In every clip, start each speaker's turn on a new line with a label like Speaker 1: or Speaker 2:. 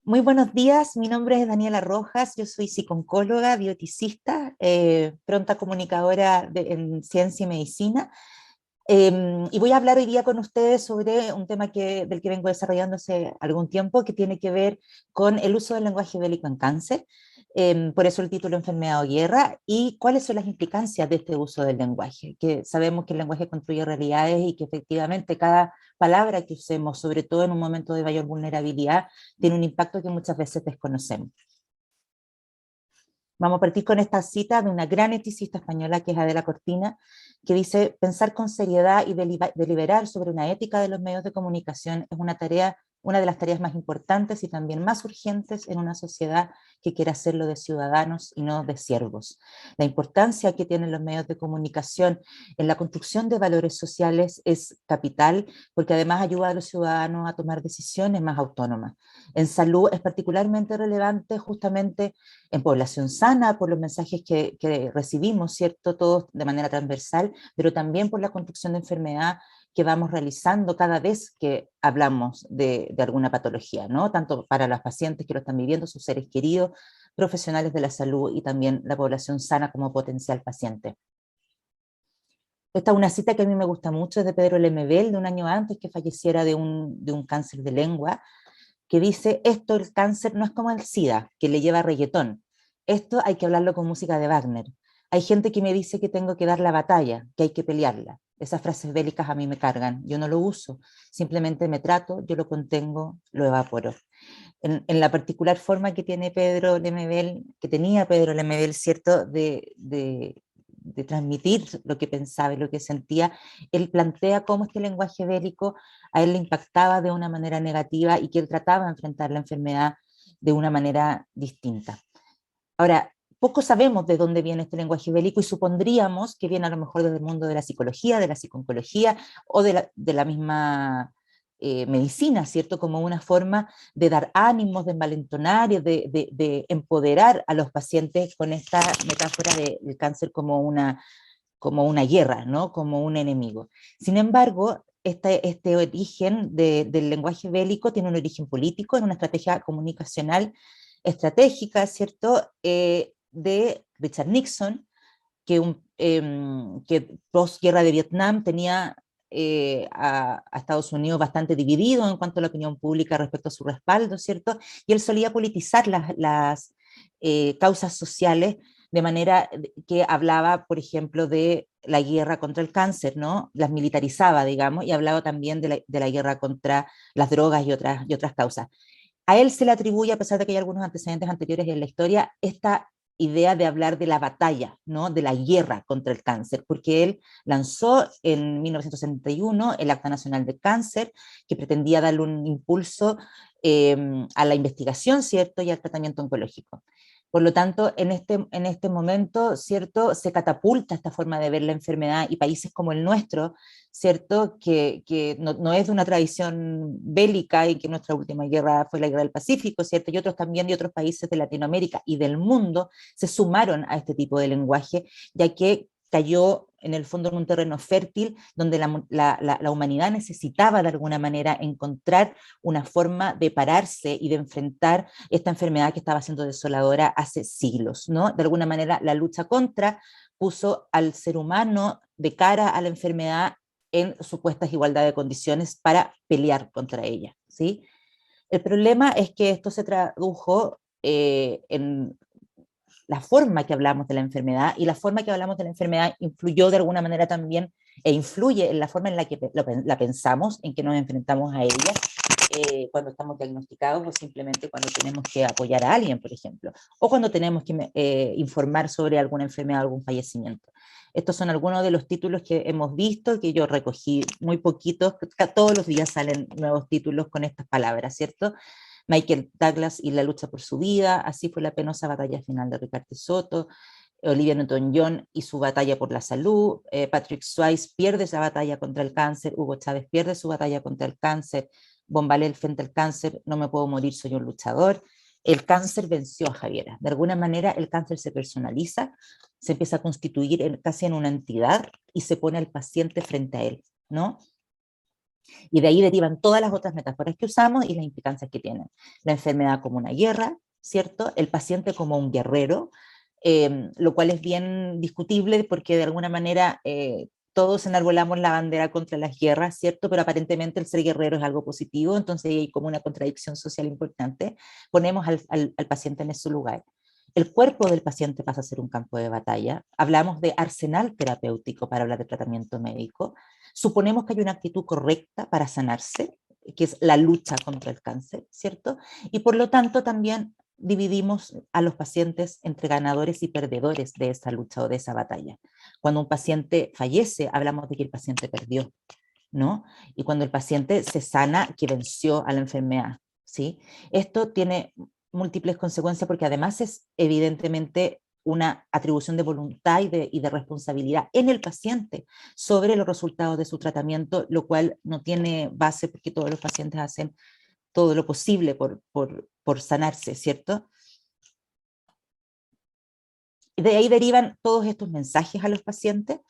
Speaker 1: Muy buenos días, mi nombre es Daniela Rojas, yo soy psico-oncóloga, bioeticista, pronta comunicadora en ciencia y medicina, y voy a hablar hoy día con ustedes sobre un tema del que vengo desarrollando hace algún tiempo, que tiene que ver con el uso del lenguaje bélico en cáncer, por eso el título Enfermedad o Guerra, y cuáles son las implicancias de este uso del lenguaje, que sabemos que el lenguaje construye realidades y que efectivamente cada palabra que usemos, sobre todo en un momento de mayor vulnerabilidad, tiene un impacto que muchas veces desconocemos. Vamos a partir con esta cita de una gran eticista española que es Adela Cortina, que dice: pensar con seriedad y deliberar sobre una ética de los medios de comunicación es una de las tareas más importantes y también más urgentes en una sociedad que quiere hacerlo de ciudadanos y no de siervos. La importancia que tienen los medios de comunicación en la construcción de valores sociales es capital, porque además ayuda a los ciudadanos a tomar decisiones más autónomas. En salud es particularmente relevante justamente en población sana, por los mensajes que recibimos, ¿cierto? Todos de manera transversal, pero también por la construcción de enfermedad que vamos realizando cada vez que hablamos de alguna patología, ¿no? Tanto para los pacientes que lo están viviendo, sus seres queridos, profesionales de la salud y también la población sana como potencial paciente. Esta es una cita que a mí me gusta mucho, es de Pedro Lemebel, de un año antes que falleciera de un cáncer de lengua, que dice: esto, el cáncer, no es como el SIDA, que le lleva reggaetón. Esto hay que hablarlo con música de Wagner. Hay gente que me dice que tengo que dar la batalla, que hay que pelearla. Esas frases bélicas a mí me cargan, yo no lo uso, simplemente me trato, yo lo contengo, lo evaporo. En la particular forma que tiene Pedro Lemebel, que tenía Pedro Lemebel, ¿cierto?, de transmitir lo que pensaba y lo que sentía, él plantea cómo este lenguaje bélico a él le impactaba de una manera negativa y que él trataba de enfrentar la enfermedad de una manera distinta. Ahora, poco sabemos de dónde viene este lenguaje bélico y supondríamos que viene a lo mejor desde el mundo de la psicología, de la psicooncología o de la misma medicina, ¿cierto? Como una forma de dar ánimos, de envalentonar y de empoderar a los pacientes con esta metáfora del cáncer como una guerra, ¿no? Como un enemigo. Sin embargo, este origen del lenguaje bélico tiene un origen político, en una estrategia comunicacional estratégica, ¿cierto?, de Richard Nixon, que post-guerra de Vietnam tenía a Estados Unidos bastante dividido en cuanto a la opinión pública respecto a su respaldo, ¿cierto? Y él solía politizar las causas sociales de manera que hablaba, por ejemplo, de la guerra contra el cáncer, ¿no? Las militarizaba, digamos, y hablaba también de la guerra contra las drogas y otras causas. A él se le atribuye, a pesar de que hay algunos antecedentes anteriores en la historia, esta idea de hablar de la batalla, ¿no?, de la guerra contra el cáncer, porque él lanzó en 1961 el Acta Nacional de Cáncer, que pretendía darle un impulso a la investigación, ¿cierto?, y al tratamiento oncológico. Por lo tanto, en este momento, ¿cierto?, se catapulta esta forma de ver la enfermedad, y países como el nuestro, ¿cierto?, que no es de una tradición bélica, y que nuestra última guerra fue la guerra del Pacífico, ¿cierto?, y otros también, y otros países de Latinoamérica y del mundo se sumaron a este tipo de lenguaje, ya que cayó en el fondo en un terreno fértil donde la humanidad necesitaba de alguna manera encontrar una forma de pararse y de enfrentar esta enfermedad que estaba siendo desoladora hace siglos, ¿no? De alguna manera la lucha contra puso al ser humano de cara a la enfermedad en supuestas igualdad de condiciones para pelear contra ella, ¿sí? El problema es que esto se tradujo en la forma que hablamos de la enfermedad, y la forma que hablamos de la enfermedad influyó de alguna manera también, e influye en la forma en la que la pensamos, en que nos enfrentamos a ella, cuando estamos diagnosticados, o simplemente cuando tenemos que apoyar a alguien, por ejemplo, o cuando tenemos que informar sobre alguna enfermedad o algún fallecimiento. Estos son algunos de los títulos que hemos visto, que yo recogí muy poquitos, todos los días salen nuevos títulos con estas palabras, ¿cierto? Michael Douglas y la lucha por su vida, así fue la penosa batalla final de Ricardo Soto, Olivia Newton-John y su batalla por la salud, Patrick Swayze pierde esa batalla contra el cáncer, Hugo Chávez pierde su batalla contra el cáncer, Bombalel frente al cáncer, no me puedo morir, soy un luchador. El cáncer venció a Javiera. De alguna manera el cáncer se personaliza, se empieza a constituir casi en una entidad y se pone al paciente frente a él, ¿no? Y de ahí derivan todas las otras metáforas que usamos y las implicancias que tienen. La enfermedad como una guerra, ¿cierto? El paciente como un guerrero, lo cual es bien discutible porque de alguna manera todos enarbolamos la bandera contra las guerras, ¿cierto? Pero aparentemente el ser guerrero es algo positivo, entonces hay como una contradicción social importante. Ponemos al paciente en ese lugar. El cuerpo del paciente pasa a ser un campo de batalla. Hablamos de arsenal terapéutico para hablar de tratamiento médico. Suponemos que hay una actitud correcta para sanarse, que es la lucha contra el cáncer, ¿cierto? Y por lo tanto también dividimos a los pacientes entre ganadores y perdedores de esa lucha o de esa batalla. Cuando un paciente fallece, hablamos de que el paciente perdió, ¿no? Y cuando el paciente se sana, que venció a la enfermedad, ¿sí? Esto tiene múltiples consecuencias porque además es evidentemente una atribución de voluntad y de responsabilidad en el paciente sobre los resultados de su tratamiento, lo cual no tiene base porque todos los pacientes hacen todo lo posible por sanarse, ¿cierto? De ahí derivan todos estos mensajes a los pacientes,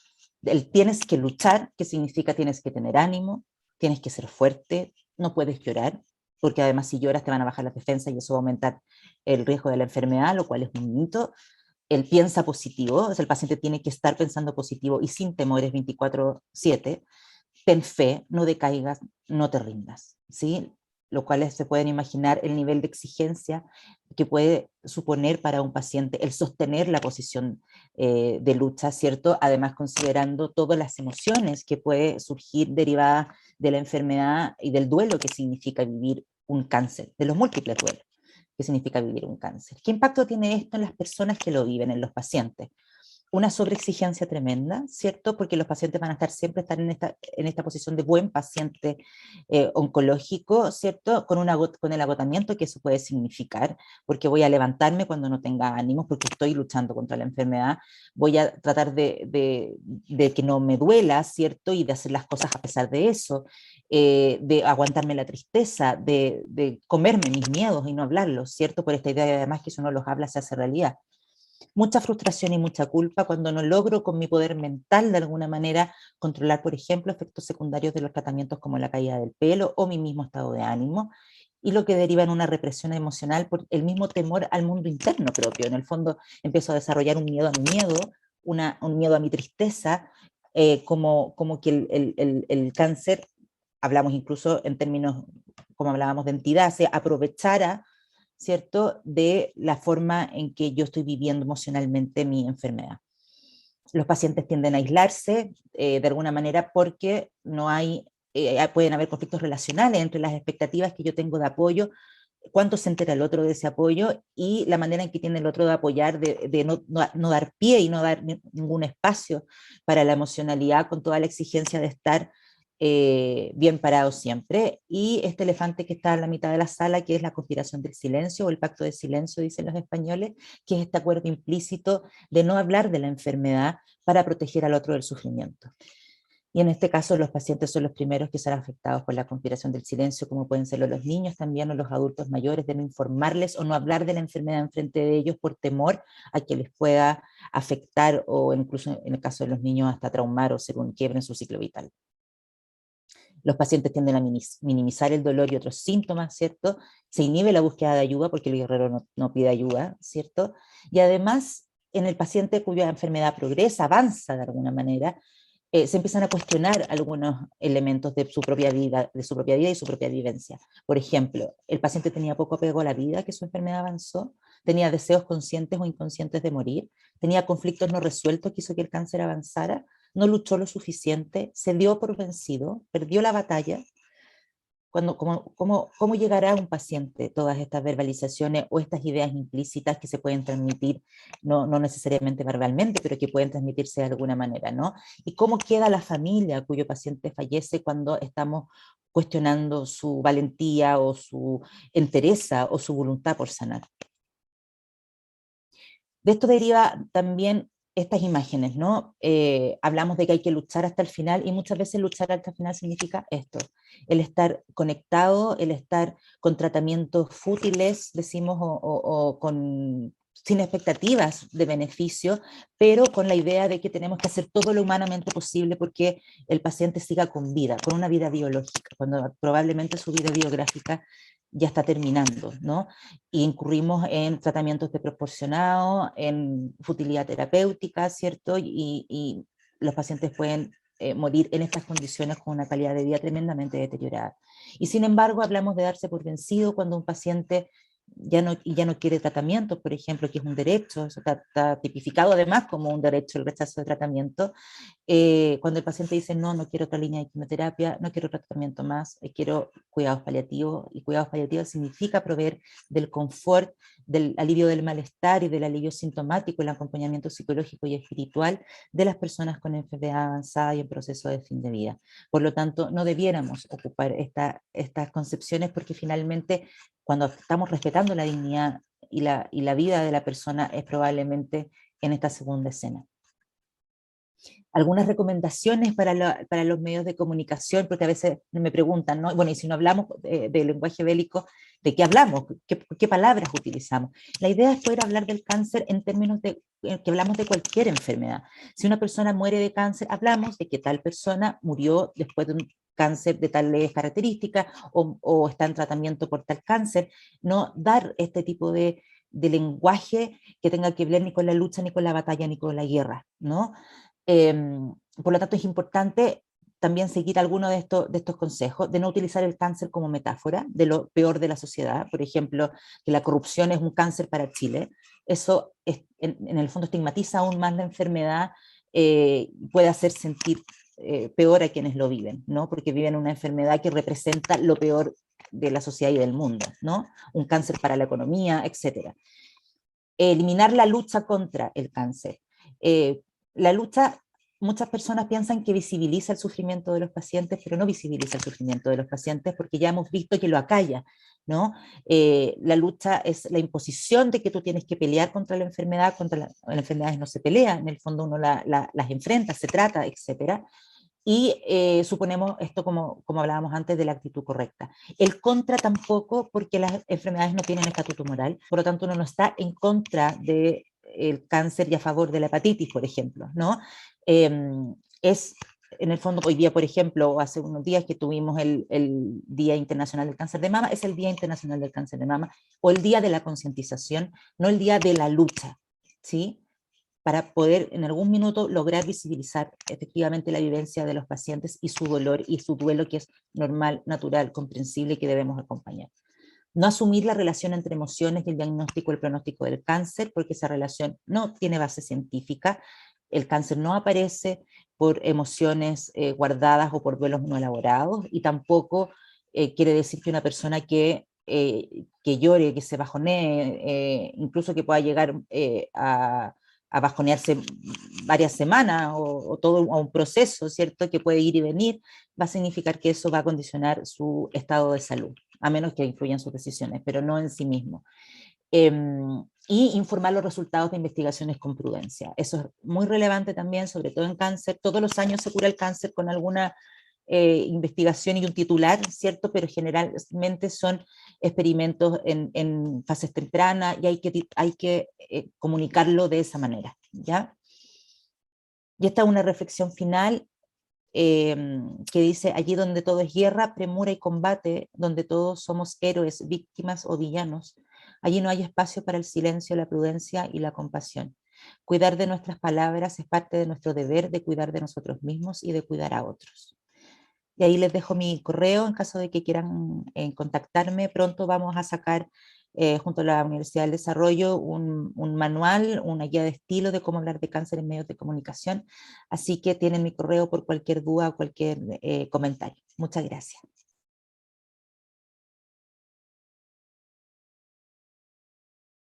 Speaker 1: el tienes que luchar, que significa tienes que tener ánimo, tienes que ser fuerte, no puedes llorar, porque además si lloras te van a bajar las defensas y eso va a aumentar el riesgo de la enfermedad, lo cual es un mito. El piensa positivo, o sea, el paciente tiene que estar pensando positivo y sin temores 24/7, ten fe, no decaigas, no te rindas, ¿sí? Lo cual se pueden imaginar el nivel de exigencia que puede suponer para un paciente el sostener la posición de lucha, ¿cierto? Además, considerando todas las emociones que puede surgir derivadas de la enfermedad y del duelo que significa vivir un cáncer, de los múltiples duelos que significa vivir un cáncer. ¿Qué impacto tiene esto en las personas que lo viven, en los pacientes? Una sobreexigencia tremenda, ¿cierto? Porque los pacientes van a estar siempre estar en esta posición de buen paciente oncológico, ¿cierto? Con el agotamiento que eso puede significar, porque voy a levantarme cuando no tenga ánimos, porque estoy luchando contra la enfermedad, voy a tratar de que no me duela, ¿cierto? Y de hacer las cosas a pesar de eso, de aguantarme la tristeza, de comerme mis miedos y no hablarlos, ¿cierto? Por esta idea de además que si uno los habla se hace realidad. Mucha frustración y mucha culpa cuando no logro con mi poder mental de alguna manera controlar, por ejemplo, efectos secundarios de los tratamientos como la caída del pelo o mi mismo estado de ánimo, y lo que deriva en una represión emocional por el mismo temor al mundo interno propio. En el fondo empiezo a desarrollar un miedo a mi miedo, un miedo a mi tristeza, como que el cáncer, hablamos incluso en términos, como hablábamos de entidad, se aprovechara, ¿cierto?, de la forma en que yo estoy viviendo emocionalmente mi enfermedad. Los pacientes tienden a aislarse de alguna manera porque no hay, pueden haber conflictos relacionales entre las expectativas que yo tengo de apoyo, cuánto se entera el otro de ese apoyo y la manera en que tiene el otro de apoyar, de no dar pie y no dar ningún espacio para la emocionalidad con toda la exigencia de estar bien parado siempre. Y este elefante que está en la mitad de la sala, que es la conspiración del silencio o el pacto de silencio, dicen los españoles, que es este acuerdo implícito de no hablar de la enfermedad para proteger al otro del sufrimiento. Y en este caso los pacientes son los primeros que serán afectados por la conspiración del silencio, como pueden serlo los niños también o los adultos mayores, de no informarles o no hablar de la enfermedad en frente de ellos por temor a que les pueda afectar o incluso en el caso de los niños hasta traumar o ser un quiebre en su ciclo vital. Los pacientes tienden a minimizar el dolor y otros síntomas, ¿cierto? Se inhibe la búsqueda de ayuda porque el guerrero no pide ayuda, ¿cierto? Y además, en el paciente cuya enfermedad progresa, avanza de alguna manera, se empiezan a cuestionar algunos elementos de su propia vida, y su propia vivencia. Por ejemplo, el paciente tenía poco apego a la vida, que su enfermedad avanzó, tenía deseos conscientes o inconscientes de morir, tenía conflictos no resueltos que hizo que el cáncer avanzara, no luchó lo suficiente, se dio por vencido, perdió la batalla. ¿Cómo llegará a un paciente todas estas verbalizaciones o estas ideas implícitas que se pueden transmitir, no necesariamente verbalmente, pero que pueden transmitirse de alguna manera, ¿no? Y cómo queda la familia cuyo paciente fallece cuando estamos cuestionando su valentía o su entereza o su voluntad por sanar. De esto deriva también estas imágenes, ¿no? Hablamos de que hay que luchar hasta el final y muchas veces luchar hasta el final significa esto, el estar conectado, el estar con tratamientos fútiles, decimos, o con sin expectativas de beneficio, pero con la idea de que tenemos que hacer todo lo humanamente posible porque el paciente siga con vida, con una vida biológica, cuando probablemente su vida biográfica ya está terminando, ¿no? Y incurrimos en tratamientos desproporcionados, en futilidad terapéutica, ¿cierto? Y los pacientes pueden morir en estas condiciones con una calidad de vida tremendamente deteriorada. Y sin embargo, hablamos de darse por vencido cuando un paciente ya no quiere tratamiento, por ejemplo, que es un derecho, eso está tipificado además como un derecho el rechazo de tratamiento. Cuando el paciente dice no, no quiero otra línea de quimioterapia, no quiero tratamiento más, quiero cuidados paliativos, y cuidados paliativos significa proveer del confort, del alivio del malestar y del alivio sintomático, el acompañamiento psicológico y espiritual de las personas con enfermedad avanzada y en proceso de fin de vida. Por lo tanto, no debiéramos ocupar estas concepciones porque finalmente cuando estamos respetando la dignidad y la vida de la persona es probablemente en esta segunda escena. Algunas recomendaciones para los medios de comunicación, porque a veces me preguntan, ¿no? Bueno, y si no hablamos de lenguaje bélico, ¿de qué hablamos? ¿Qué palabras utilizamos? La idea es poder hablar del cáncer en términos de que hablamos de cualquier enfermedad. Si una persona muere de cáncer, hablamos de que tal persona murió después de un cáncer de tales características o está en tratamiento por tal cáncer, no dar este tipo de lenguaje que tenga que ver ni con la lucha, ni con la batalla, ni con la guerra, ¿no? Por lo tanto, es importante también seguir algunos de estos consejos, de no utilizar el cáncer como metáfora de lo peor de la sociedad, por ejemplo, que la corrupción es un cáncer para Chile. Eso en el fondo estigmatiza aún más la enfermedad, puede hacer sentir peor a quienes lo viven, ¿no? Porque viven una enfermedad que representa lo peor de la sociedad y del mundo, ¿no? Un cáncer para la economía, etc. Eliminar la lucha contra el cáncer. La lucha, muchas personas piensan que visibiliza el sufrimiento de los pacientes, pero no visibiliza el sufrimiento de los pacientes porque ya hemos visto que lo acalla, ¿no? La lucha es la imposición de que tú tienes que pelear contra la enfermedad, contra las enfermedades no se pelea, en el fondo uno las enfrenta, se trata, etcétera. Y suponemos esto como hablábamos antes de la actitud correcta. El contra tampoco, porque las enfermedades no tienen estatuto moral, por lo tanto uno no está en contra del cáncer y a favor de la hepatitis, por ejemplo, ¿no? Es en el fondo, hoy día, por ejemplo, hace unos días que tuvimos el Día Internacional del Cáncer de Mama, es el Día Internacional del Cáncer de Mama, o el Día de la Concientización, no el Día de la Lucha, ¿sí? Para poder en algún minuto lograr visibilizar efectivamente la vivencia de los pacientes y su dolor y su duelo, que es normal, natural, comprensible y que debemos acompañar. No asumir la relación entre emociones y el diagnóstico y el pronóstico del cáncer, porque esa relación no tiene base científica. El cáncer no aparece por emociones guardadas o por duelos no elaborados, y tampoco quiere decir que una persona que llore, que se bajonee, incluso que pueda llegar a bajonearse varias semanas o todo a un proceso, ¿cierto? Que puede ir y venir, va a significar que eso va a condicionar su estado de salud, a menos que influyan sus decisiones, pero no en sí mismo. Y informar los resultados de investigaciones con prudencia. Eso es muy relevante también, sobre todo en cáncer. Todos los años se cura el cáncer con alguna investigación y un titular, ¿cierto? Pero generalmente son experimentos en fases tempranas y hay que comunicarlo de esa manera, ¿ya? Y esta es una reflexión final que dice, allí donde todo es guerra, premura y combate, donde todos somos héroes, víctimas o villanos, allí no hay espacio para el silencio, la prudencia y la compasión. Cuidar de nuestras palabras es parte de nuestro deber de cuidar de nosotros mismos y de cuidar a otros. Y ahí les dejo mi correo en caso de que quieran contactarme. Pronto vamos a sacar junto a la Universidad del Desarrollo un manual, una guía de estilo de cómo hablar de cáncer en medios de comunicación. Así que tienen mi correo por cualquier duda o cualquier comentario. Muchas gracias.